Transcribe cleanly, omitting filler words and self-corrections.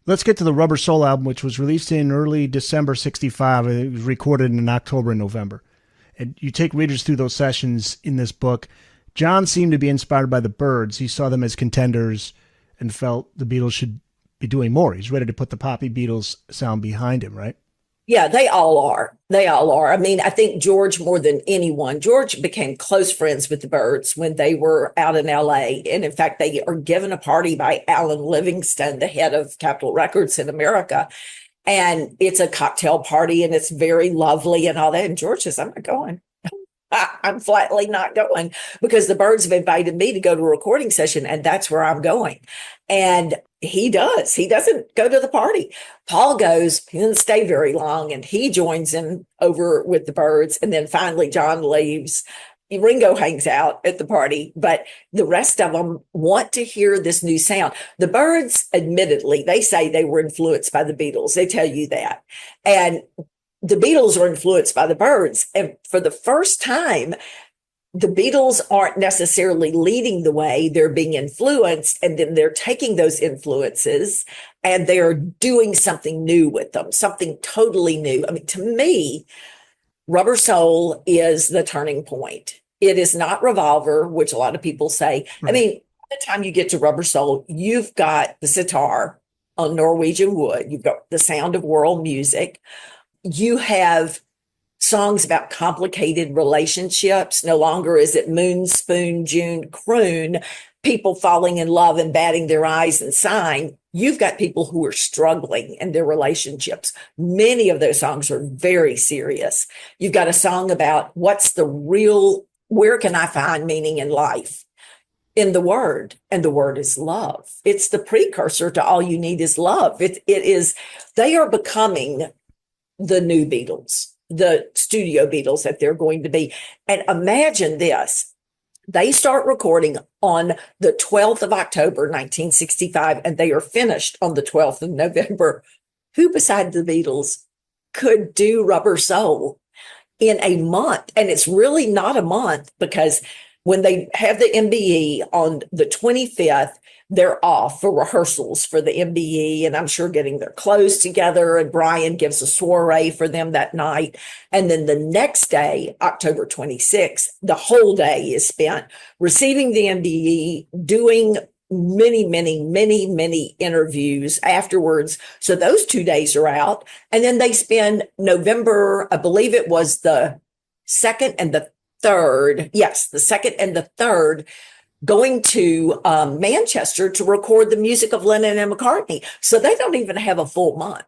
Let's get to the Rubber Soul album, which was released in early December 65. It was recorded in October and November. And you take readers through those sessions in this book. John seemed to be inspired by the Byrds. He saw them as contenders and felt the Beatles should be doing more. He's ready to put the poppy Beatles sound behind him, right? Yeah, they all are. They all are. I mean, I think George more than anyone, George became close friends with the Byrds when they were out in LA. And in fact, they are given a party by Alan Livingston, the head of Capitol Records in America. And it's a cocktail party and it's very lovely and all that. And George says, I'm not going. I'm flatly not going because the Byrds have invited me to go to a recording session and that's where I'm going. And he does. He doesn't go to the party. Paul goes, he doesn't stay very long and he joins in over with the Byrds. And then finally John leaves. Ringo hangs out at the party, but the rest of them want to hear this new sound. The Byrds, admittedly, they say they were influenced by the Beatles. They tell you that. And the Beatles are influenced by the Byrds. And for the first time, the Beatles aren't necessarily leading the way. They're being influenced, and then they're taking those influences and they're doing something new with them, something totally new. I mean, to me, Rubber Soul is the turning point. It is not Revolver, which a lot of people say. Right. I mean, by the time you get to Rubber Soul, you've got the sitar on Norwegian Wood. You've got the sound of world music. You have songs about complicated relationships. No longer is it moon, spoon, June, croon, people falling in love and batting their eyes and sighing. You've got people who are struggling in their relationships. Many of those songs are very serious. You've got a song about where can I find meaning in life? In the word, and the word is love. It's the precursor to All You Need Is Love. They are becoming the new Beatles, the studio Beatles that they're going to be. And imagine this. They start recording on the 12th of October, 1965, and they are finished on the 12th of November. Who beside the Beatles could do Rubber Soul in a month? And it's really not a month because when they have the MBE on the 25th, they're off for rehearsals for the MBE, and I'm sure getting their clothes together. And Brian gives a soiree for them that night. And then the next day, October 26th, the whole day is spent receiving the MBE, doing many interviews afterwards. So those 2 days are out. And then they spend November, I believe it was the 2nd and the 3rd. Yes, the 2nd and the 3rd going to Manchester to record the music of Lennon and McCartney. So they don't even have a full month.